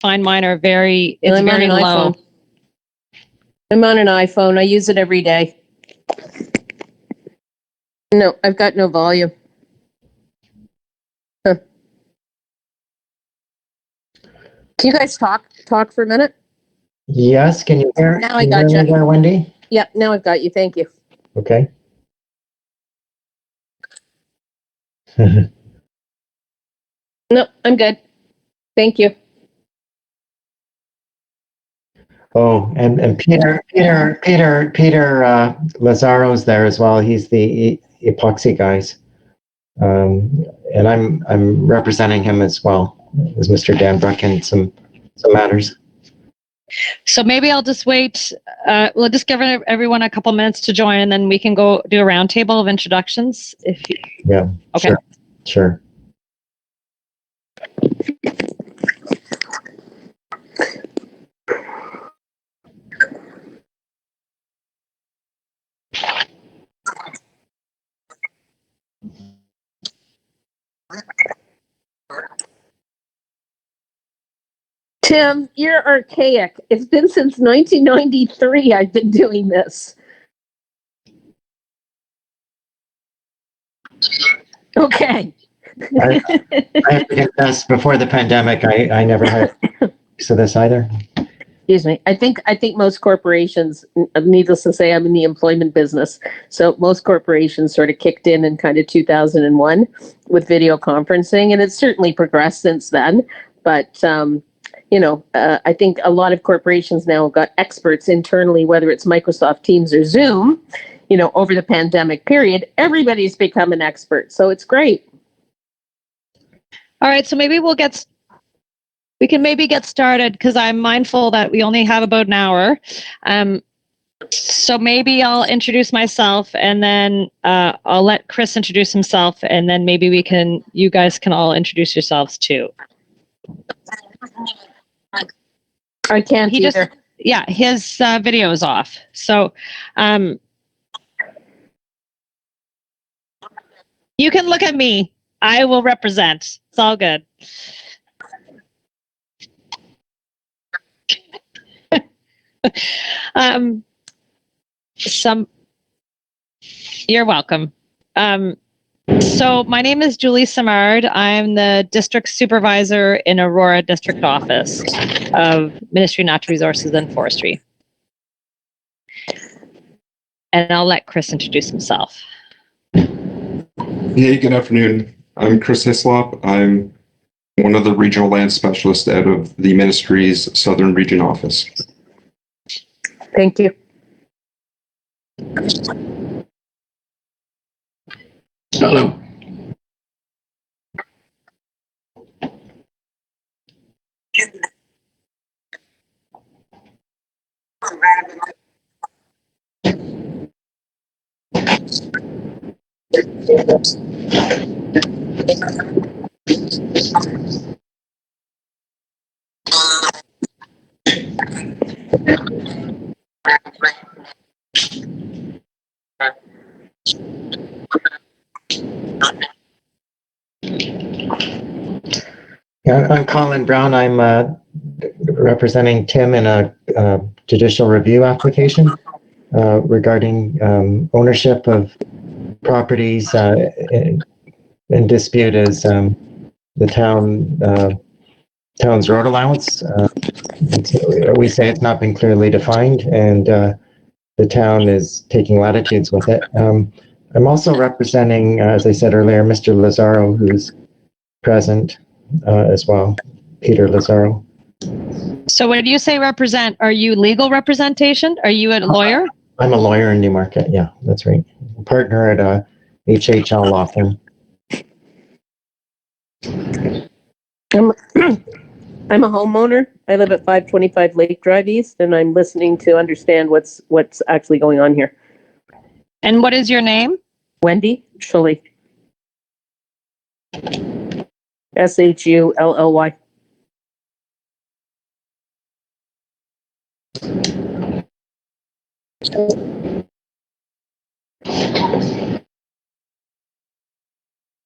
find mine are very I'm very on an low. iPhone. I'm on an iPhone. I use it every day. No, I've got no volume. Huh. Can you guys talk for a minute? Yes, can you hear, Now I can you hear gotcha. me there, Wendy? Yep, now I've got you. Thank you. Okay. No, I'm good. Thank you. Oh, and Peter Lazzaro's there as well. He's the epoxy guys. And I'm representing him as well as Mr. Danbrook in some matters. So maybe I'll just wait. We'll just give everyone a couple minutes to join, and then we can go do a roundtable of introductions. If you, Yeah. okay. Sure. Tim, you're archaic. It's been since 1993 I've been doing this. Okay. I have to confess, before the pandemic, I never had use of this either. Excuse me. I think most corporations, needless to say, I'm in the employment business. So most corporations sort of kicked in kind of 2001 with video conferencing, and it's certainly progressed since then. But I think a lot of corporations now have got experts internally, whether it's Microsoft Teams or Zoom. Over the pandemic period, everybody's become an expert. So it's great. All right, so maybe we can maybe get started, because I'm mindful that we only have about an hour. So maybe I'll introduce myself, and then I'll let Chris introduce himself, and then maybe you guys can all introduce yourselves too. I can't either. His video is off. So you can look at me. I will represent. It's all good. You're welcome. So my name is Julie Simard. I'm the district supervisor in Aurora District Office of Ministry of Natural Resources and Forestry. And I'll let Chris introduce himself. Hey, good afternoon. I'm Chris Hislop. I'm one of the regional land specialists out of the ministry's Southern Region office. Thank you. Hello. I'm Colin Brown. I'm representing Tim in a judicial review application regarding ownership of properties in dispute as the town's road allowance. We say it's not been clearly defined, and the town is taking latitudes with it. I'm also representing, as I said earlier, Mr. Lazzaro, who's present as well, Peter Lazzaro. So when you say represent, are you legal representation? Are you a lawyer? I'm a lawyer in Newmarket. Yeah, that's right. Partner at a HHL law firm. I'm a homeowner. I live at 525 Lake Drive East, and I'm listening to understand what's actually going on here. And what is your name? Wendy Shully. Shully.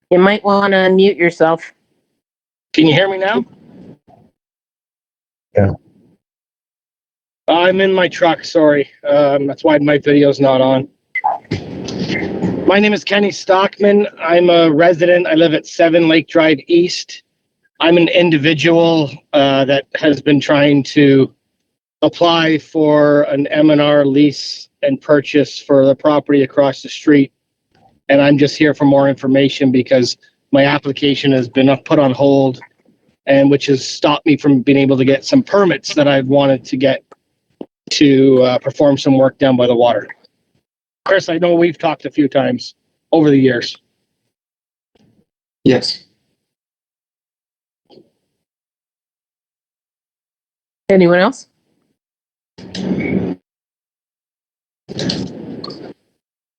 You might want to unmute yourself. Can you hear me now? I'm in my truck, sorry. That's why my video's not on. My name is Kenny Stockman. I'm a resident. I live at 7 Lake Drive East. I'm an individual that has been trying to apply for an MNR lease and purchase for the property across the street. And I'm just here for more information because my application has been put on hold, and which has stopped me from being able to get some permits that I've wanted to get to perform some work down by the water. Chris, I know we've talked a few times over the years. Yes. Anyone else?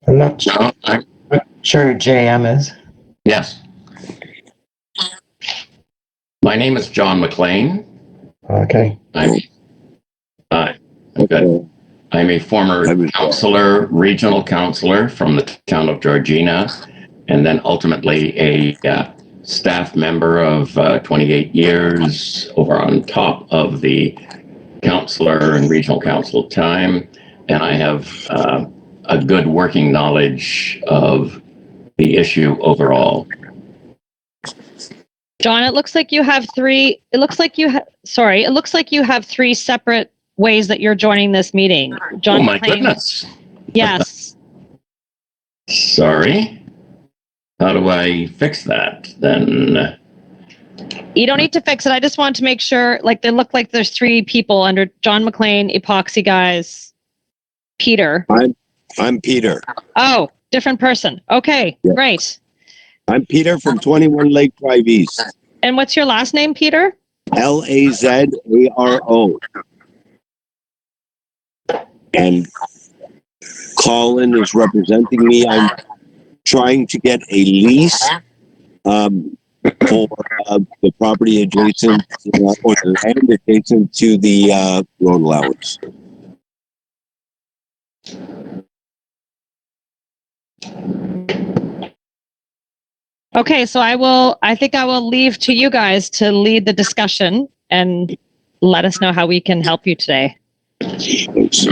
I'm not sure, I'm sure who JM is. yes. My name is John McLean. Okay. I'm good. I'm a former counselor, regional counselor from the town of Georgina, and then ultimately a staff member of 28 years over on top of the counselor and regional council time. And I have a good working knowledge of the issue overall. John, it looks like you have three. It looks like you have. Sorry, it looks like you have three separate ways that you're joining this meeting. John, Oh my McLean- goodness. Yes. Sorry. How do I fix that then? You don't need to fix it. I just want to make sure. Like they look like there's three people under John McLean, Epoxy Guys, Peter. I'm Peter. Oh, different person. Okay, Yeah. great. I'm Peter from 21 Lake Drive East. And what's your last name, Peter? Lazaro. And Colin is representing me. I'm trying to get a lease for the property adjacent or the land adjacent to the road allowance. Okay, so I think I will leave to you guys to lead the discussion and let us know how we can help you today. Thanks.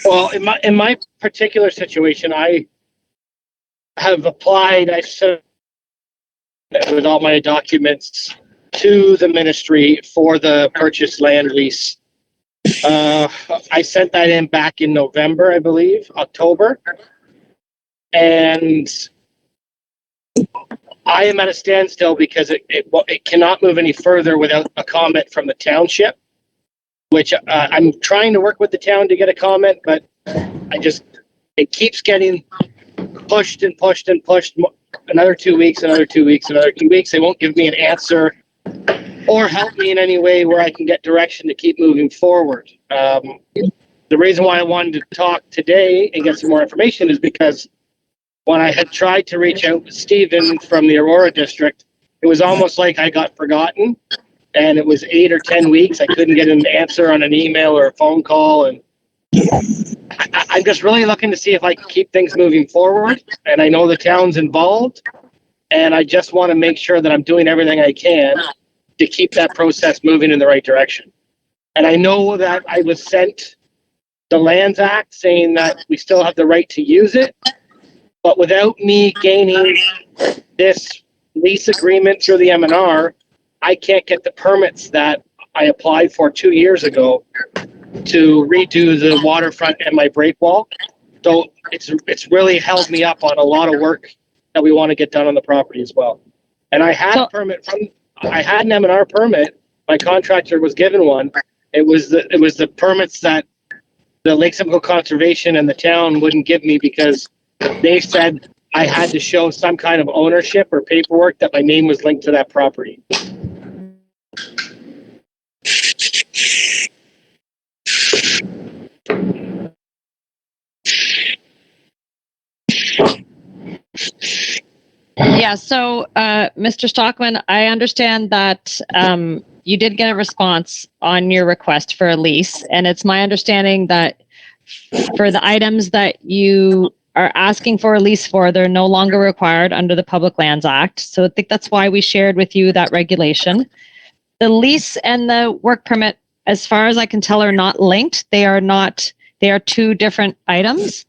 Well, in my particular situation, I have applied. I sent with all my documents to the ministry for the purchase land lease. I sent that in back in November, I believe, October, and I am at a standstill because it cannot move any further without a comment from the township. which I'm trying to work with the town to get a comment, but it keeps getting pushed and pushed and pushed. Another 2 weeks, another 2 weeks, another 2 weeks. They won't give me an answer or help me in any way where I can get direction to keep moving forward. The reason why I wanted to talk today and get some more information is because when I had tried to reach out with Stephen from the Aurora district, it was almost like I got forgotten, and it was 8 or 10 weeks. I couldn't get an answer on an email or a phone call, and I'm just really looking to see if I can keep things moving forward. And I know the town's involved, and I just want to make sure that I'm doing everything I can to keep that process moving in the right direction. And I know that I was sent the Lands Act saying that we still have the right to use it, but without me gaining this lease agreement through the MNR, I can't get the permits that I applied for 2 years ago to redo the waterfront and my break wall. So it's really held me up on a lot of work that we want to get done on the property as well. And I had a permit I had an MNR permit. My contractor was given one. It was the permits that the Lake Simcoe Conservation and the town wouldn't give me because they said I had to show some kind of ownership or paperwork that my name was linked to that property. Yeah, so Mr. Stockman, I understand that you did get a response on your request for a lease, and it's my understanding that for the items that you are asking for a lease for, they're no longer required under the Public Lands Act. So I think that's why we shared with you that regulation. The lease and the work permit, as far as I can tell, are not linked. They are not, they are two different items.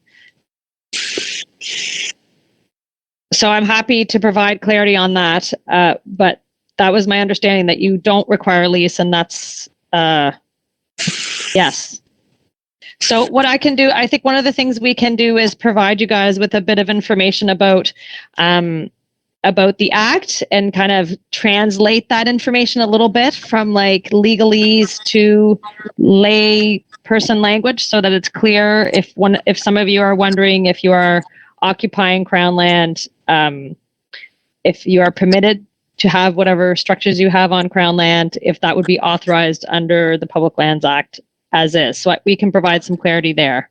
So I'm happy to provide clarity on that, but that was my understanding that you don't require a lease, and that's yes. So what I can do, I think one of the things we can do is provide you guys with a bit of information about the act and kind of translate that information a little bit from like legalese to lay person language so that it's clear if some of you are wondering if you are occupying Crown land, if you are permitted to have whatever structures you have on Crown land, if that would be authorized under the Public Lands Act as is. So we can provide some clarity there.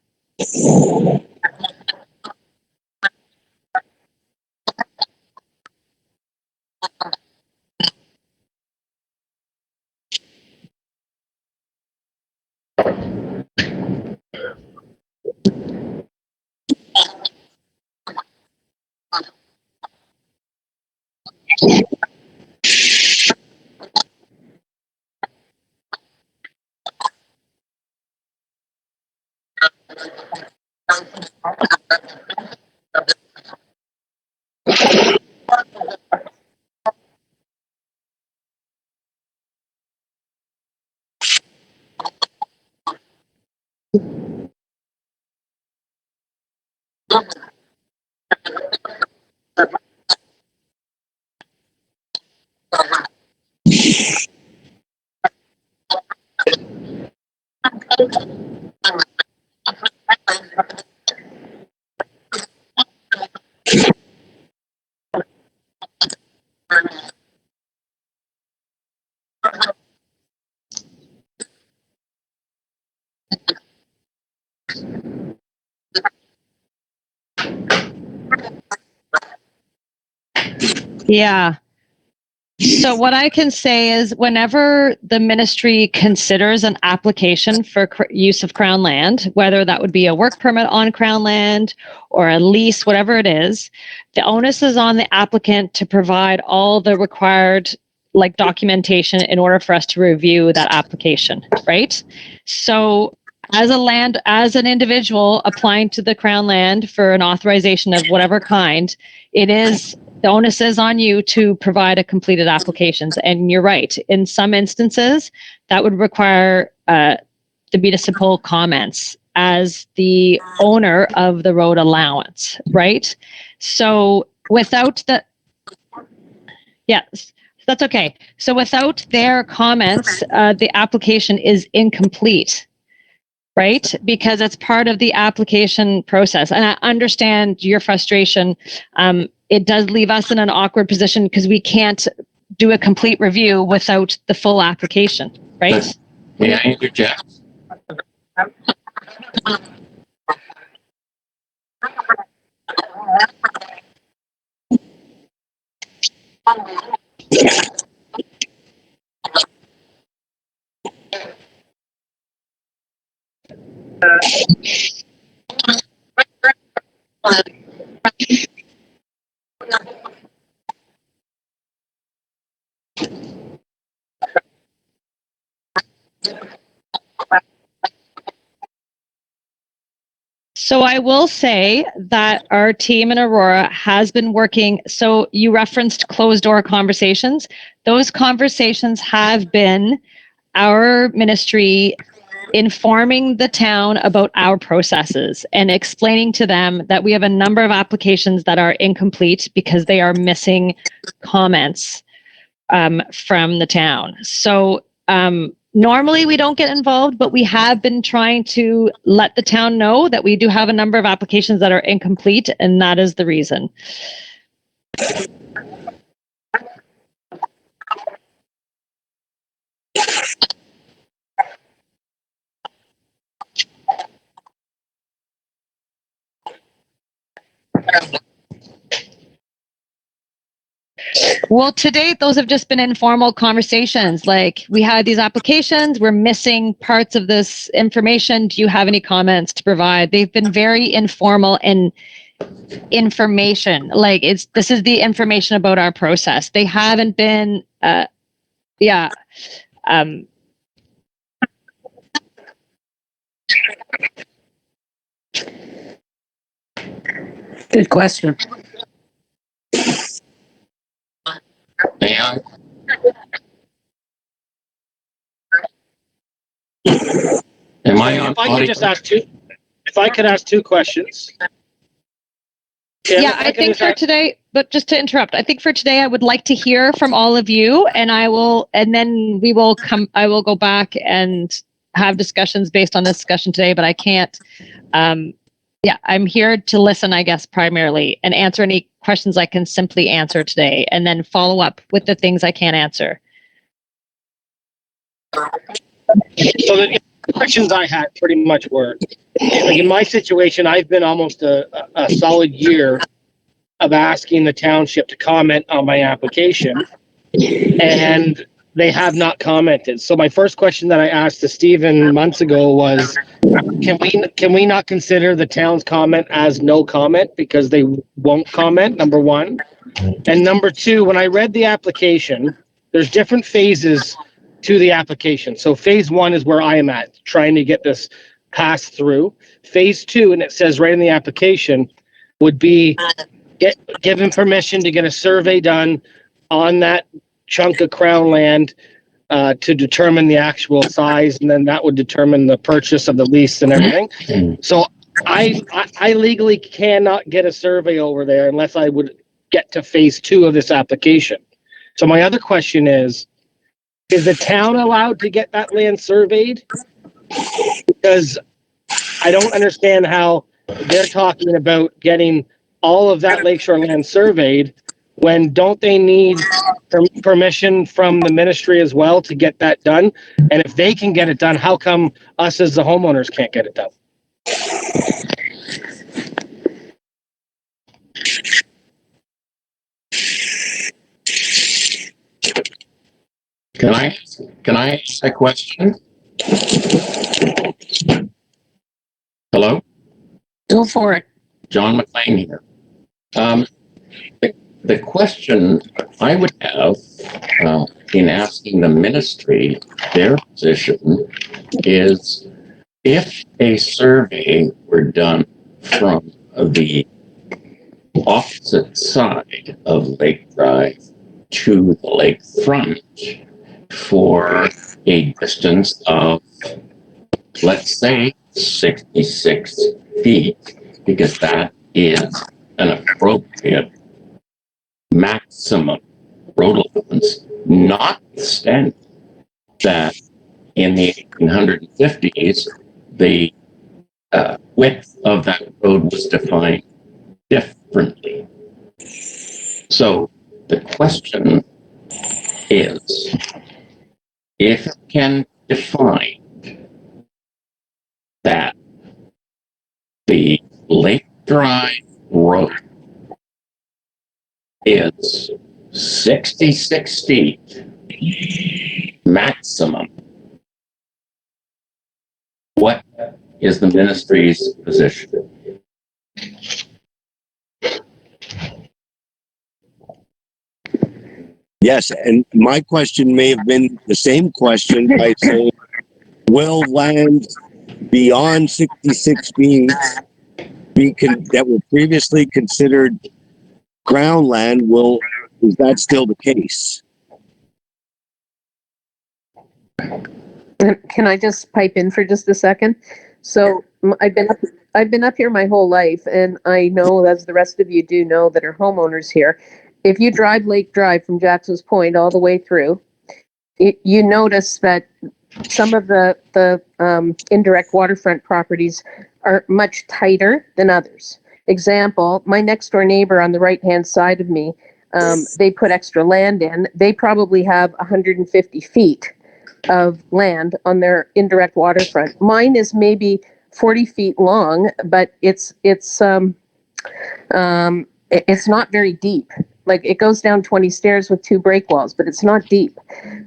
Yeah. So what I can say is whenever the ministry considers an application for use of Crown land, whether that would be a work permit on Crown land or a lease, whatever it is, the onus is on the applicant to provide all the required like documentation in order for us to review that application, right? So as an individual applying to the Crown land for an authorization of whatever kind, the onus is on you to provide a completed applications. And you're right. In some instances, that would require the municipal comments as the owner of the road allowance, right? So without the, yes. That's okay. So without their comments, the application is incomplete, right? Because it's part of the application process. And I understand your frustration. It does leave us in an awkward position because we can't do a complete review without the full application, right? May I interject? So I will say that our team in Aurora has been working. So you referenced closed door conversations. Those conversations have been our ministry informing the town about our processes and explaining to them that we have a number of applications that are incomplete because they are missing comments from the town. So normally we don't get involved, but we have been trying to let the town know that we do have a number of applications that are incomplete, and that is the reason. Well, to date, those have just been informal conversations. Like, we had these applications, we're missing parts of this information. Do you have any comments to provide? They've been very informal and information. Like, this is the information about our process. They haven't been, yeah. Good question. May I? Am I on? If I could just ask two, if I could ask two questions. Tim, Yeah, I think for today, but just to interrupt, I think for today, I would like to hear from all of you, and then I will go back and have discussions based on this discussion today, but I can't, yeah, I'm here to listen, I guess, primarily, and answer any questions I can simply answer today, and then follow up with the things I can't answer. So the questions I had pretty much were, like in my situation, I've been almost a solid year of asking the township to comment on my application, and they have not commented. So my first question that I asked to Stephen months ago was, can we not consider the town's comment as no comment because they won't comment, number one? And number two, when I read the application, there's different phases to the application. So phase one is where I am at, trying to get this passed through. Phase two, and it says right in the application, would be given permission to get a survey done on that chunk of crown land to determine the actual size, and then that would determine the purchase of the lease and everything. So I legally cannot get a survey over there unless I would get to phase two of this application. So my other question is the town allowed to get that land surveyed? Because I don't understand how they're talking about getting all of that lakeshore land surveyed when don't they need permission from the ministry as well to get that done? And if they can get it done, how come us as the homeowners can't get it done? Can I ask a question? Hello? Go for it. John McLean here. The question I would have in asking the ministry their position is, if a survey were done from the opposite side of Lake Drive to the lakefront for a distance of, let's say, 66 feet, because that is an appropriate maximum road allowance, notwithstanding that in the 1850s, the width of that road was defined differently. So the question is, if it can define that the Lake Drive Road is 66 feet maximum, what is the ministry's position? Yes, and my question may have been the same question by saying, will land beyond 66 feet that were previously considered ground land, is that still the case? Can I just pipe in for just a second? So I've been up here my whole life, and I know, as the rest of you do know that are homeowners here, if you drive Lake Drive from Jackson's Point all the way through, you notice that some of the indirect waterfront properties are much tighter than others. Example, my next door neighbor on the right hand side of me, they put extra land in. They probably have 150 feet of land on their indirect waterfront. Mine is maybe 40 feet long, but it's not very deep. Like, it goes down 20 stairs with 2 break walls, but it's not deep.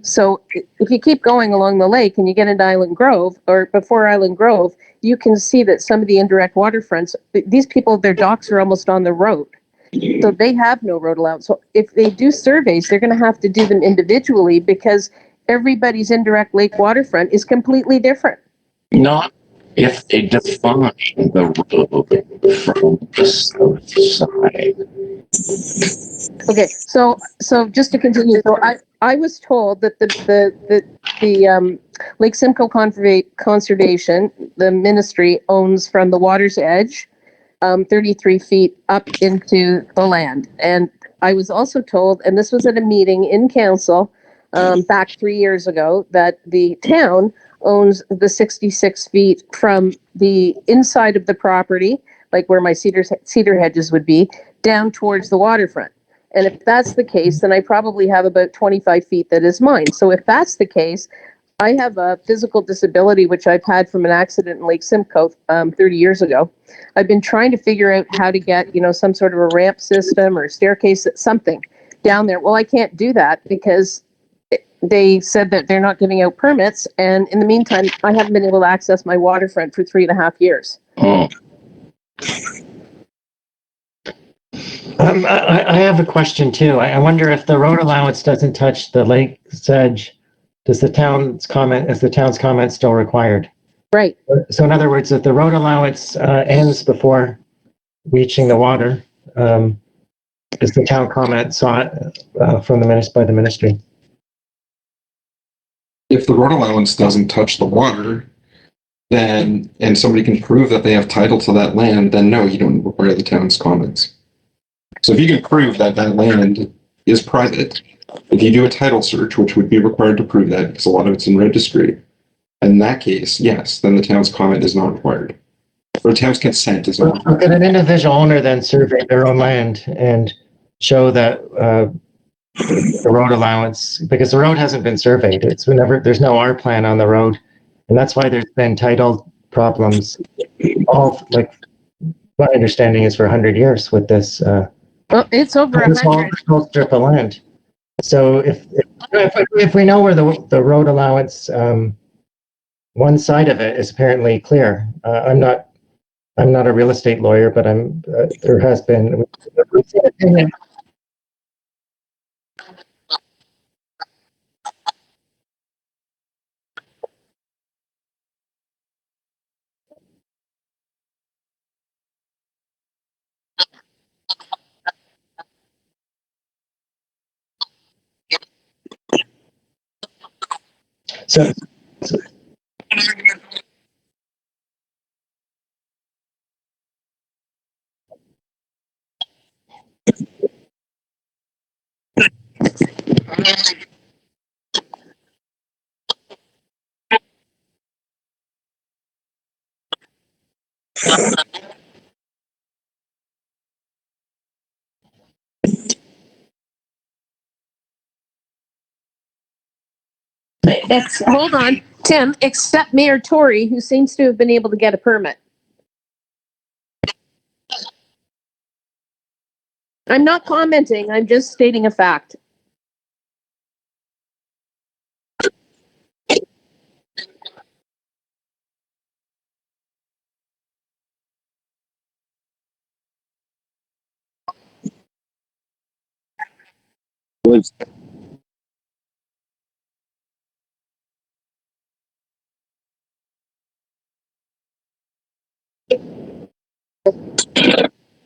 So if you keep going along the lake and you get into Island Grove, or before Island Grove, you can see that some of the indirect waterfronts, these people, their docks are almost on the road. So they have no road allowance. So if they do surveys, they're going to have to do them individually, because everybody's indirect lake waterfront is completely different. Not if they define the road from the south side. Okay, so just to continue, so I was told that the Lake Simcoe Conservation, the ministry, owns from the water's edge, 33 feet up into the land. And I was also told, and this was at a meeting in council back 3 years ago, that the town owns the 66 feet from the inside of the property, like where my cedar hedges would be, down towards the waterfront. And if that's the case, then I probably have about 25 feet that is mine. So if that's the case, I have a physical disability, which I've had from an accident in Lake Simcoe 30 years ago. I've been trying to figure out how to get, some sort of a ramp system or staircase, something down there. Well, I can't do that because they said that they're not giving out permits. And in the meantime, I haven't been able to access my waterfront for 3.5 years. Oh, I have a question too. I wonder if the road allowance doesn't touch the lake's edge, is the town's comment still required? Right. So in other words, if the road allowance ends before reaching the water, is the town comment sought from by the ministry? If the road allowance doesn't touch the water, then, and somebody can prove that they have title to that land, then no, you don't require the town's comments. So if you can prove that that land is private, if you do a title search, which would be required to prove that because a lot of it's in registry, in that case, yes, then the town's comment is not required. Or the town's consent is not required. Could an individual owner then survey their own land and show that the road allowance, because the road hasn't been surveyed, there's no R plan on the road, and that's why there's been title problems. My understanding is for 100 years with this. Well, it's over This 100. whole strip of land. So if we know where the road allowance, one side of it is apparently clear. I'm not a real estate lawyer, but there has been. So, Hold on, Tim, except Mayor Tory, who seems to have been able to get a permit. I'm not commenting, I'm just stating a fact. Was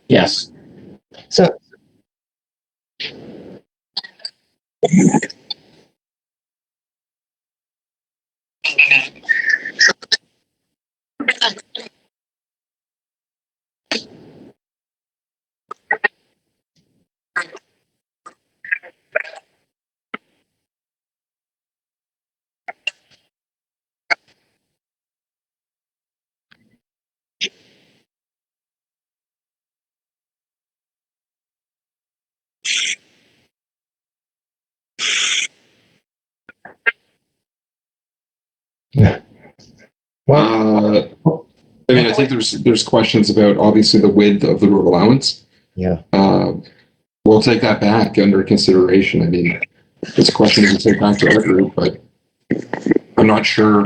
Yes. So, well, I mean, I think there's questions about obviously the width of the road allowance. yeah. We'll take that back under consideration. I mean, it's a question we can take back to our group, but I'm not sure.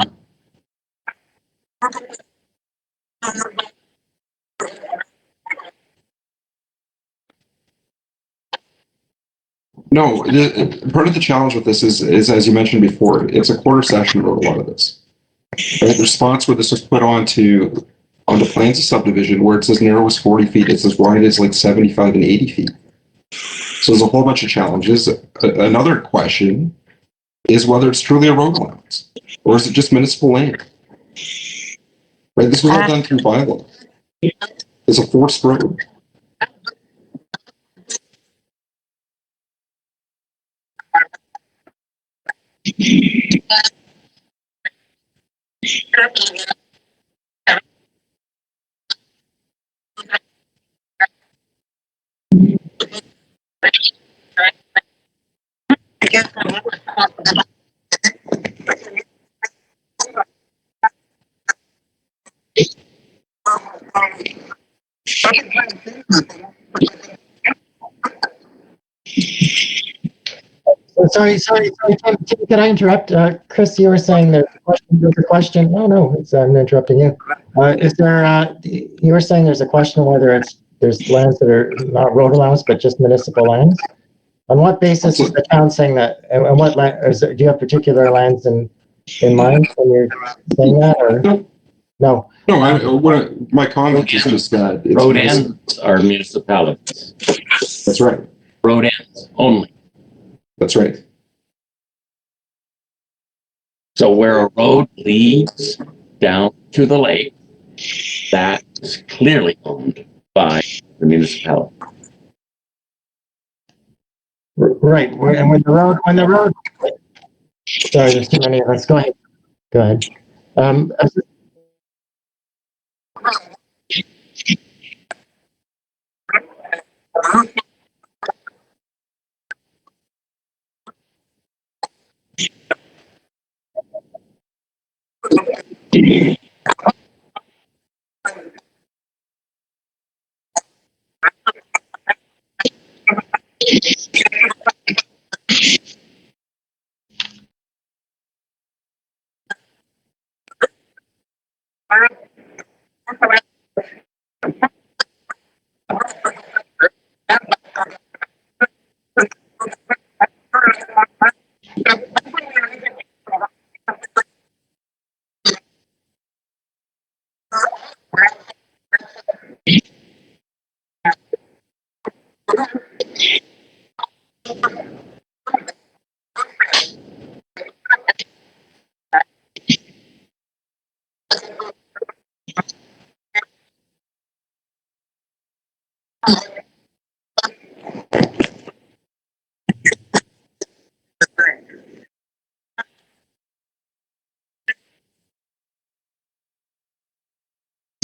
No, part of the challenge with this is as you mentioned before, it's a quarter section road. A lot of this, right? The spots where this was put onto plans of subdivision where it's as narrow as 40 feet, it's as wide as like 75 and 80 feet. So there's a whole bunch of challenges. Another question is whether it's truly a road allowance or is it just municipal land? Right, this was all done through bylaw. It's a forced road. Sorry, Tim, can I interrupt? Chris, you were saying there's a question. Oh, no, I'm interrupting you. Is there, you were saying there's a question whether there's lands that are not road allowance, but just municipal lands? On what basis is the town saying that? And what land, do you have particular lands in mind when you're saying that, or? No. No. My comment is just that it's Road ends are municipalities. That's right. Road ends only. That's right. So where a road leads down to the lake, that is clearly owned by the municipality. Right, and when the road, sorry, there's too many of us. Go ahead. Um,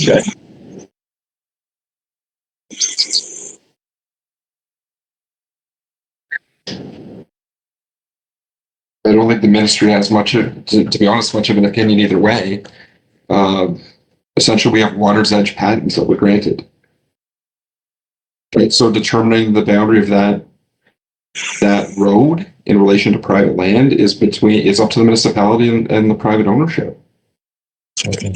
Good. I don't think the ministry has much of, to be honest, much of an opinion either way. Essentially, we have water's edge patents that were granted. Right, so determining the boundary of that road in relation to private land is up to the municipality and the private ownership. Okay.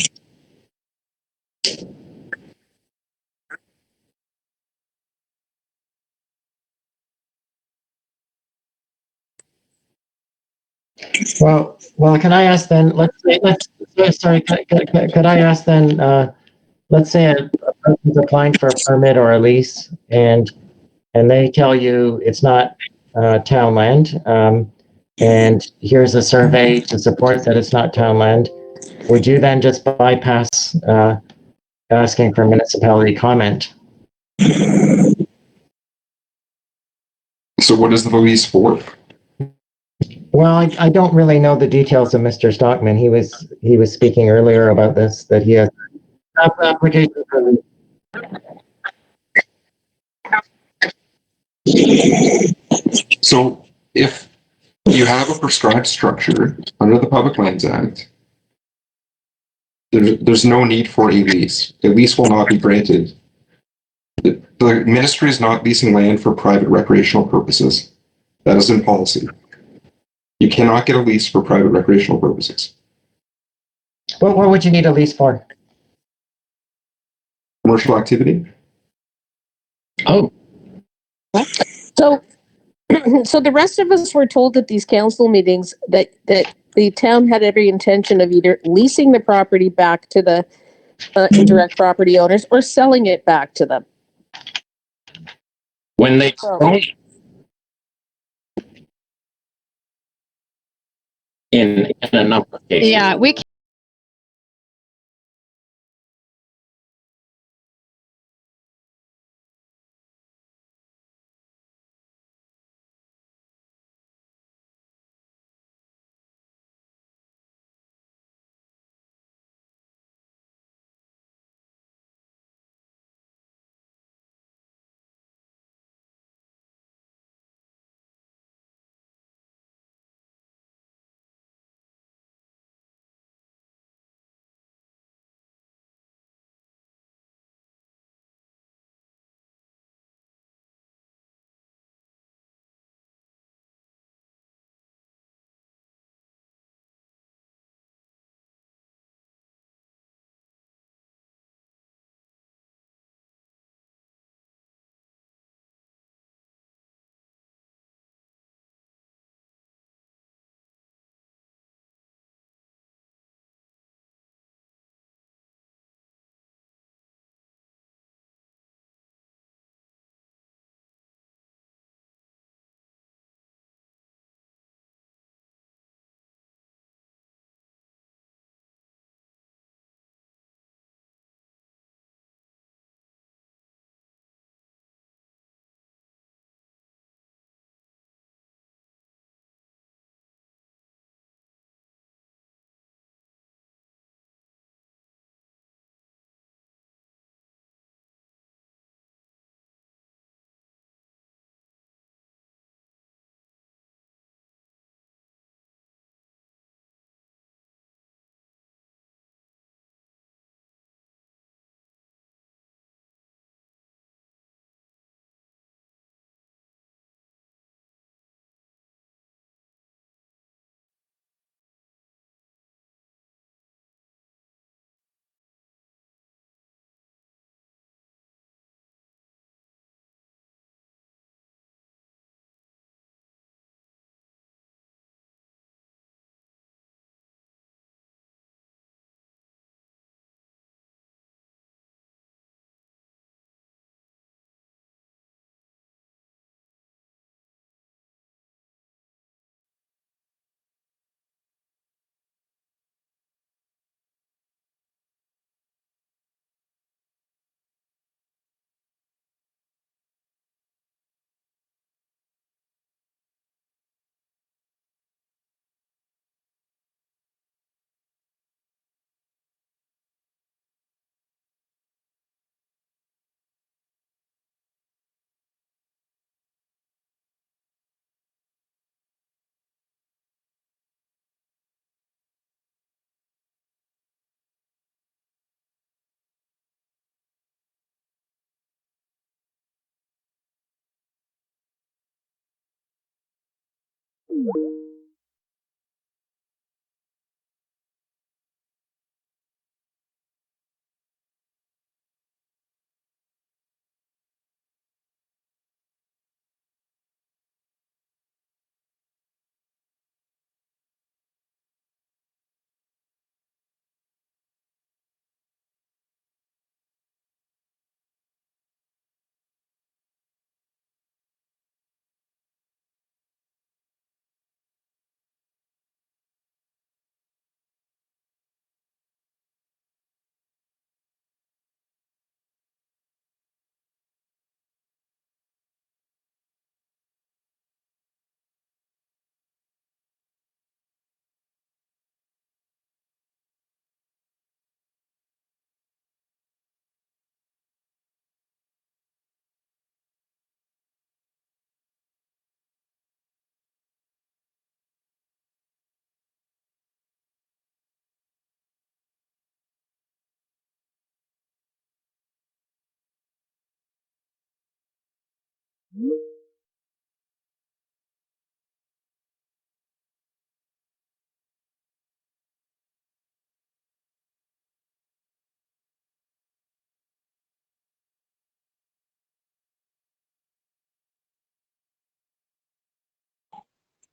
Well, can I ask then, sorry, could I ask then, let's say a person's applying for a permit or a lease and they tell you it's not town land, and here's a survey to support that it's not town land, would you then just bypass asking for municipality comment? So what is the lease for? Well, I don't really know the details of Mr. Stockman. He was speaking earlier about this, that he has application for So if you have a prescribed structure under the Public Lands Act, there's no need for a lease. A lease will not be granted. The ministry is not leasing land for private recreational purposes. That is in policy. You cannot get a lease for private recreational purposes. What would you need a lease for? Commercial activity? Oh, So, so the rest of us were told at these council meetings that the town had every intention of either leasing the property back to the indirect property owners or selling it back to them. when they So- don't, in a number of cases. Yeah, we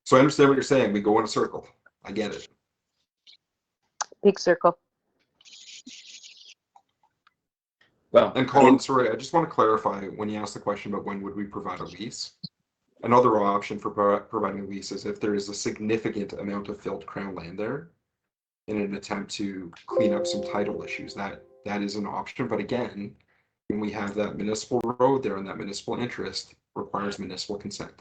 So I understand what you're saying. We go in a circle. I get it. Big circle. Well, And Colin, sorry, I just want to clarify when you asked the question about when would we provide a lease. Another option for providing a lease is if there is a significant amount of filled crown land there in an attempt to clean up some title issues. That is an option. But again, when we have that municipal road there and that municipal interest requires municipal consent.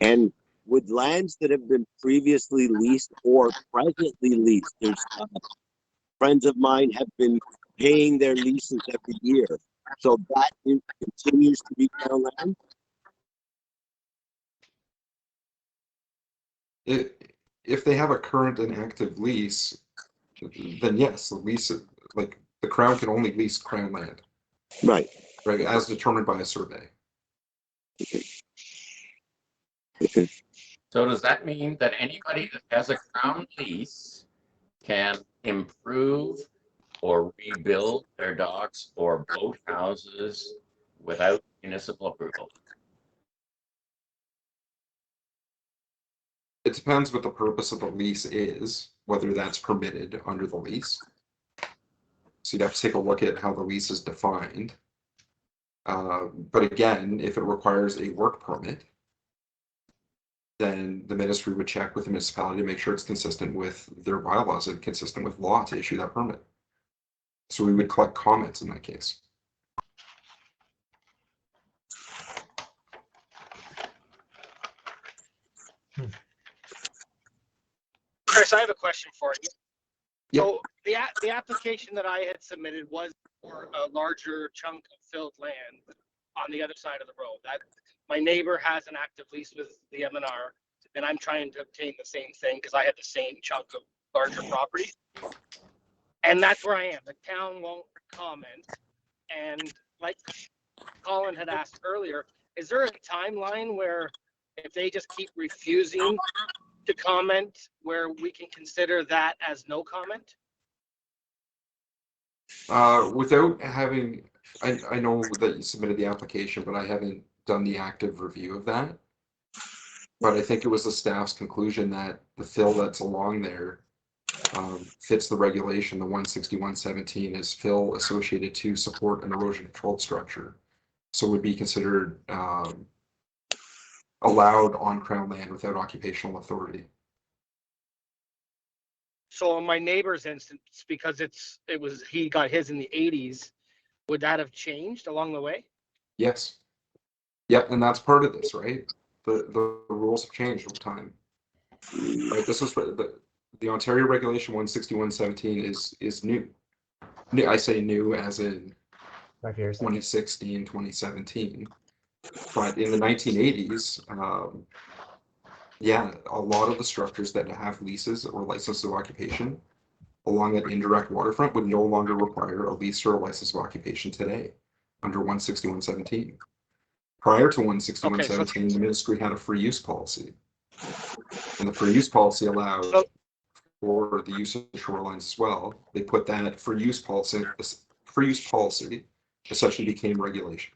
And with lands that have been previously leased or presently leased, there's friends of mine have been paying their leases every year. So that continues to be town land? If they have a current and active lease, then yes, the lease, like the Crown can only lease Crown land, Right. right, as determined by a survey. Okay. so does that mean that anybody that has a crown lease can improve or rebuild their docks or boat houses without municipal approval? It depends what the purpose of the lease is, whether that's permitted under the lease. So you'd have to take a look at how the lease is defined. But again, if it requires a work permit, then the ministry would check with the municipality to make sure it's consistent with their bylaws and consistent with law to issue that permit. So we would collect comments in that case. Chris, I have a question for you. Yep. So the application that I had submitted was for a larger chunk of filled land on the other side of the road. That my neighbor has an active lease with the MNR, and I'm trying to obtain the same thing because I had the same chunk of larger property. And that's where I am. The town won't comment. And like Colin had asked earlier, is there a timeline where if they just keep refusing to comment, where we can consider that as no comment? Without having, I know that you submitted the application, but I haven't done the active review of that. But I think it was the staff's conclusion that the fill that's along there fits the regulation. The 16117 is fill associated to support an erosion controlled structure. So would be considered allowed on Crown land without occupational authority. So in my neighbor's instance, because he got his in the 80s, would that have changed along the way? Yes. Yep, and that's part of this, right? The rules have changed over time. Right. This is the Ontario Regulation 16117 is new. I say new as in 5 years. 2016, 2017. But in the 1980s, yeah, a lot of the structures that have leases or licenses of occupation along that indirect waterfront would no longer require a lease or a license of occupation today under 16117. Prior to 16117, Okay, the ministry had a free use policy. And the free use policy allowed for the use of shorelines as well. They put that free use policy essentially became regulation.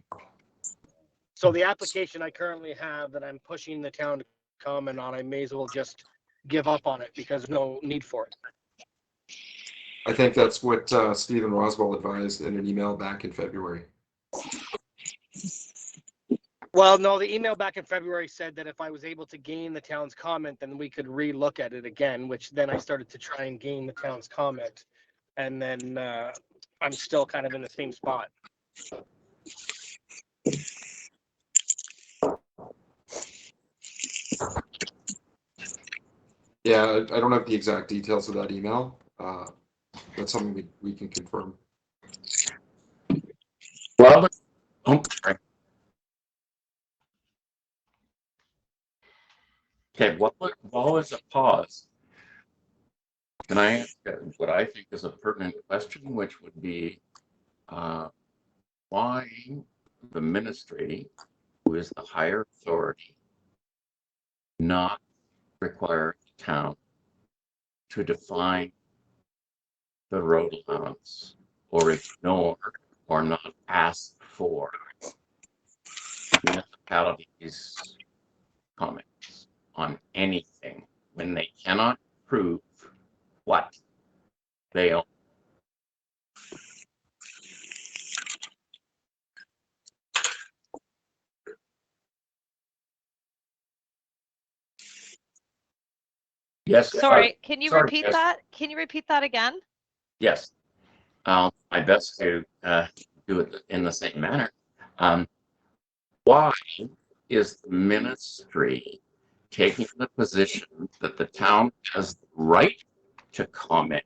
So the application I currently have that I'm pushing the town to comment on, I may as well just give up on it because there's no need for it. I think that's what Stephen Roswell advised in an email back in February. Well, no, the email back in February said that if I was able to gain the town's comment, then we could re-look at it again, which then I started to try and gain the town's comment. And then I'm still kind of in the same spot. Yeah, I don't have the exact details of that email. That's something we can confirm. Well, oh, sorry. Okay, while is a pause, can I ask what I think is a pertinent question, which would be why the ministry, who is the higher authority, not require the town to define the road allowance or ignore or not ask for municipalities' comments on anything when they cannot prove what they own. Yes. Sorry, can you Sorry, repeat yes. that? Can you repeat that again? Yes. My best to do it in the same manner. Why is the ministry taking the position that the town has the right to comment?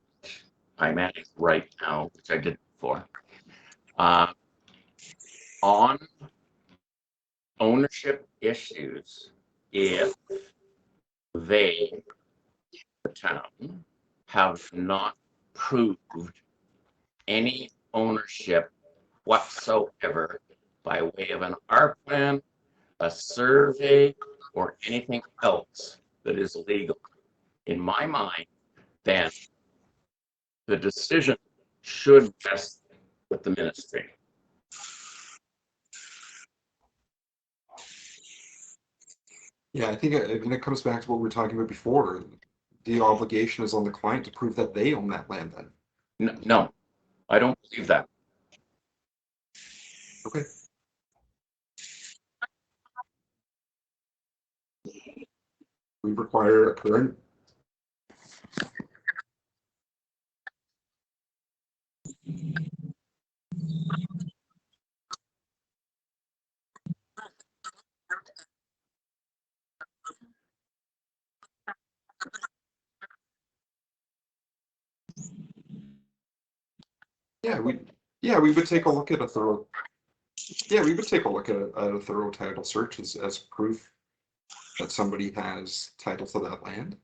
I'm adding right now, which I didn't before, on ownership issues if they, the town, have not proved any ownership whatsoever by way of an R plan, a survey, or anything else that is legal. In my mind, then the decision should rest with the ministry. Yeah, I think it comes back to what we were talking about before. The obligation is on the client to prove that they own that land then. No, I don't believe that. Okay. We require a current. We would take a look at a thorough. Yeah, we would take a look at a thorough title search as proof that somebody has title to that land.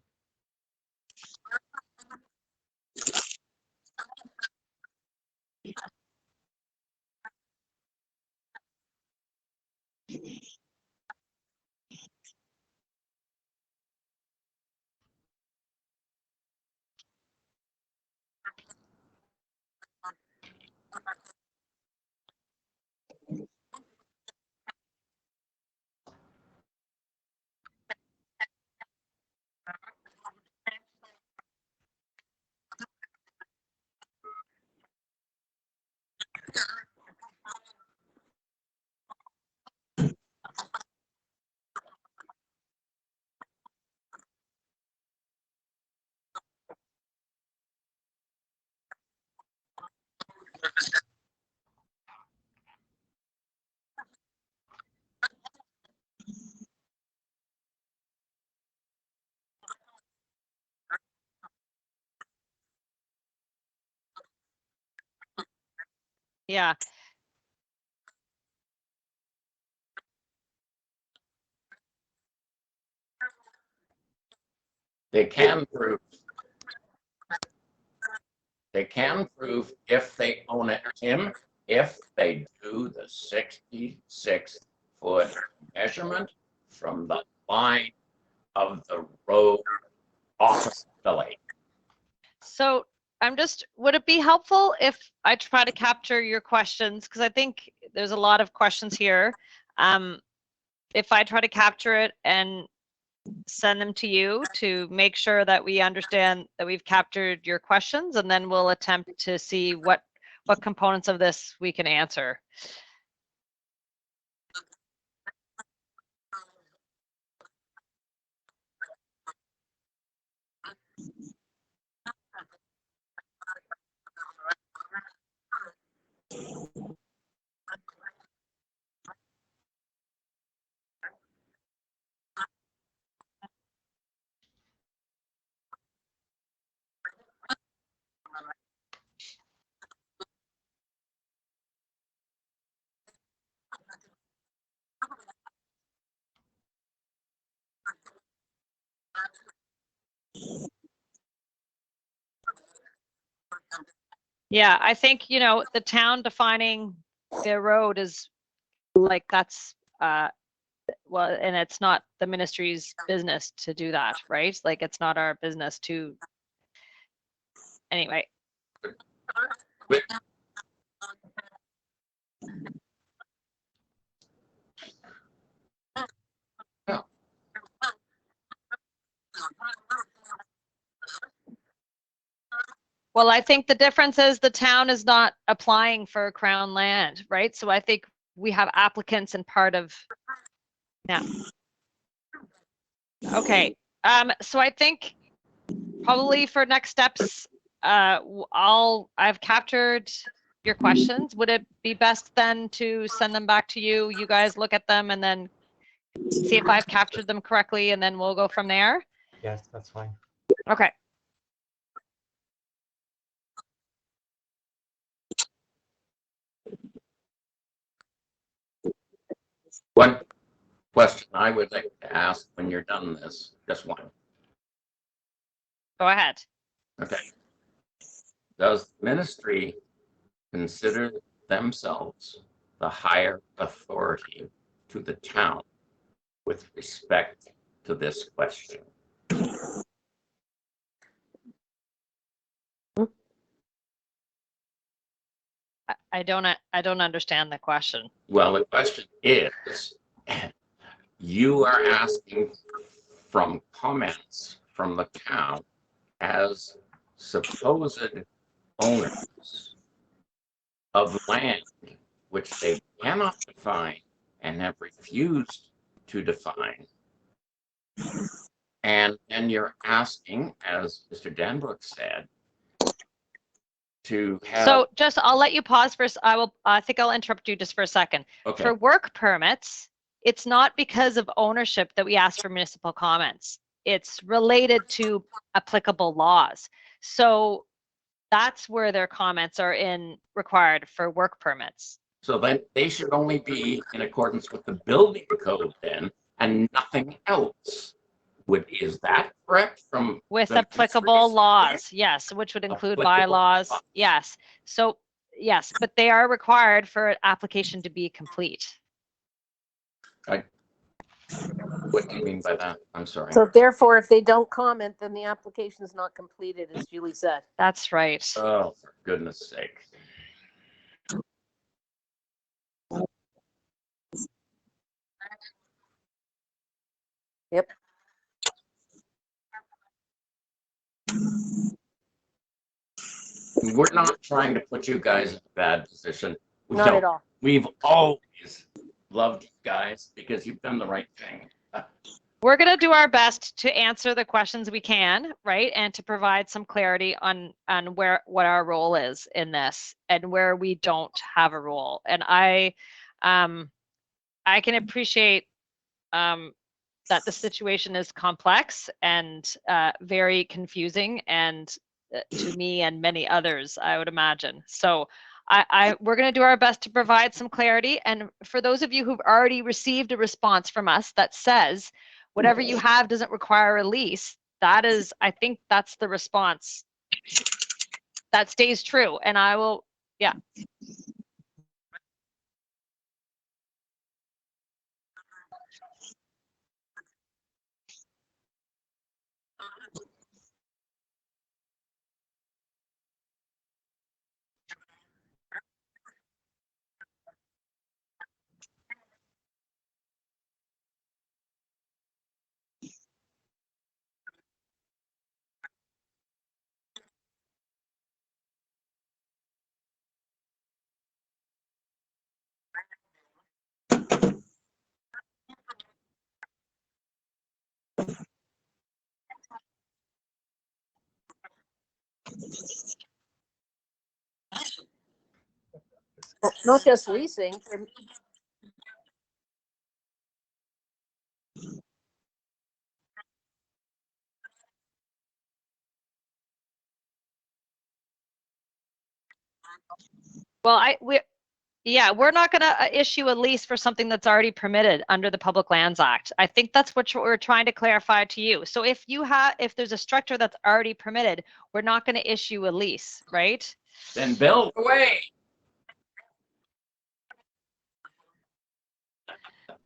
Yeah. They can prove. They can prove if they own it, Tim, if they do the 66 foot measurement from the line of the road opposite the lake. So would it be helpful if I try to capture your questions? Because I think there's a lot of questions here. If I try to capture it and send them to you to make sure that we understand that we've captured your questions, and then we'll attempt to see what components of this we can answer. Yeah, I think, you know, the town defining their road is like, that's, well, and it's not the ministry's business to do that, right? Like, it's not our business to, anyway. Well, I think the difference is the town is not applying for Crown land, right? So I think we have applicants and part of, yeah. Okay, so I think probably for next steps, I've captured your questions. Would it be best then to send them back to you? You guys look at them and then see if I've captured them correctly, and then we'll go from there? Yes, that's fine. Okay. One question I would like to ask when you're done this, just one. Go ahead. Okay. Does the ministry consider themselves the higher authority to the town with respect to this question? I don't understand the question. Well, the question is, you are asking from comments from the town as supposed owners of land which they cannot define and have refused to define. And then you're asking, as Mr. Danbrook said, to have. So just, I'll let you pause first. I think I'll interrupt you just for a second. Okay. For work permits, it's not because of ownership that we ask for municipal comments. It's related to applicable laws. So that's where their comments are required for work permits. So then they should only be in accordance with the building code then, and nothing else. Is that correct? With applicable laws, yes, which would include bylaws, yes. So yes, but they are required for an application to be complete. What do you mean by that? I'm sorry. So therefore, if they don't comment, then the application is not completed, as Julie said. That's right. Oh, for goodness sake. Yep. We're not trying to put you guys in a bad position. Not at all. We've always loved you guys because you've done the right thing. We're going to do our best to answer the questions we can, right? And to provide some clarity on what our role is in this and where we don't have a role. And I can appreciate that the situation is complex and very confusing, and to me and many others, I would imagine. So we're going to do our best to provide some clarity. And for those of you who've already received a response from us that says whatever you have doesn't require a lease, that is, I think that's the response that stays true. And I will, yeah. Not just leasing. Well, we're not going to issue a lease for something that's already permitted under the Public Lands Act. I think that's what we're trying to clarify to you. So if there's a structure that's already permitted, we're not going to issue a lease, right? Then build away.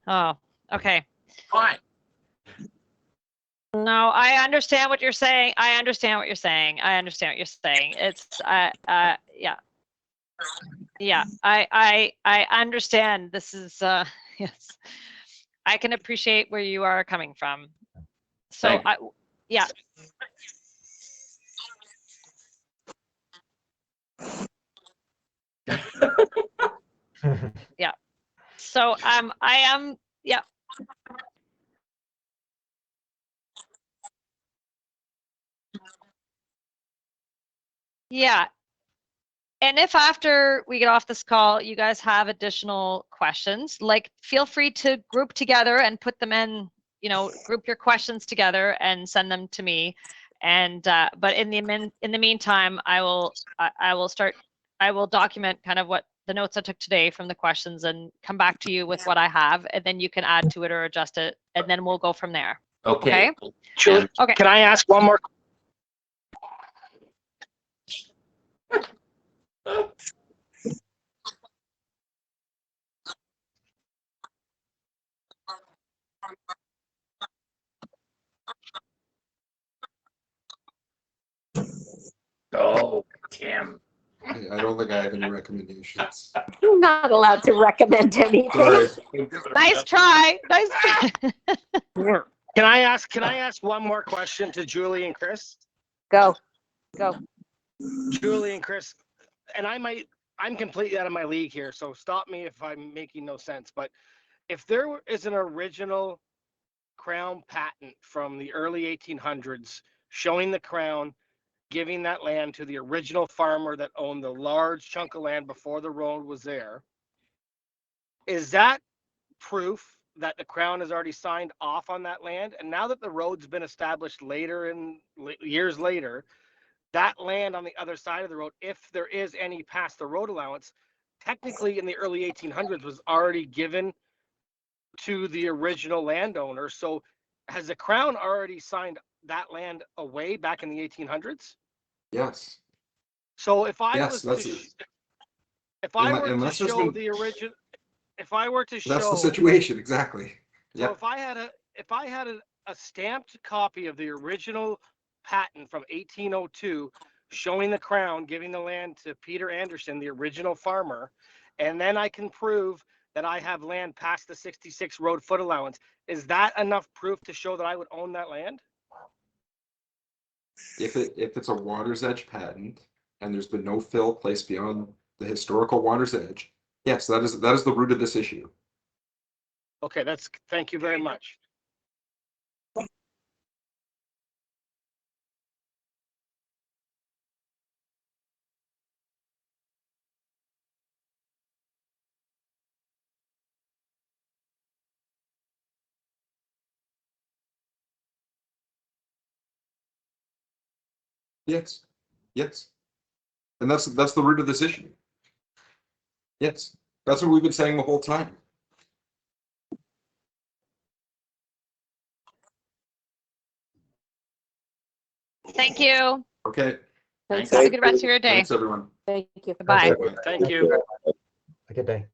Oh, okay. Fine. No, I understand what you're saying. I understand what you're saying. It's, yeah. Yeah, I understand. This is, yes. I can appreciate where you are coming from. So Thank yeah. Yeah. So, I am, yeah. Yeah. And if after we get off this call, you guys have additional questions, like feel free to group together and put them in, group your questions together and send them to me. And, but in the meantime, I will document kind of what the notes I took today from the questions and come back to you with what I have, and then you can add to it or adjust it, and then we'll go from there. Okay. Julie, Okay. can I ask one more? Oh, Tim. I don't think I have any recommendations. I'm not allowed to recommend anything. Sorry. Nice try. Nice try. Can I ask one more question to Julie and Chris? Go. Julie and Chris, and I'm completely out of my league here, so stop me if I'm making no sense. But if there is an original Crown patent from the early 1800s showing the Crown giving that land to the original farmer that owned the large chunk of land before the road was there, is that proof that the Crown has already signed off on that land? And now that the road's been established later in years later, that land on the other side of the road, if there is any past the road allowance, technically in the early 1800s was already given to the original landowner. So has the Crown already signed that land away back in the 1800s? Yes. So if I Yes, was to, if I were to unless there's show been- the original, if I were to show, That's the situation, exactly. so Yeah. if I had a stamped copy of the original patent from 1802 showing the Crown giving the land to Peter Anderson, the original farmer, and then I can prove that I have land past the 66 road foot allowance, is that enough proof to show that I would own that land? If it's a water's edge patent and there's been no fill placed beyond the historical water's edge, yes, that is the root of this issue. Okay, thank you very much. Yes. Yes. And that's the root of this issue. Yes. That's what we've been saying the whole time. Thank you. Okay. Thanks. Have a good rest of your day. Thanks, everyone. Thank you. Goodbye. Bye. Thank you. A good day.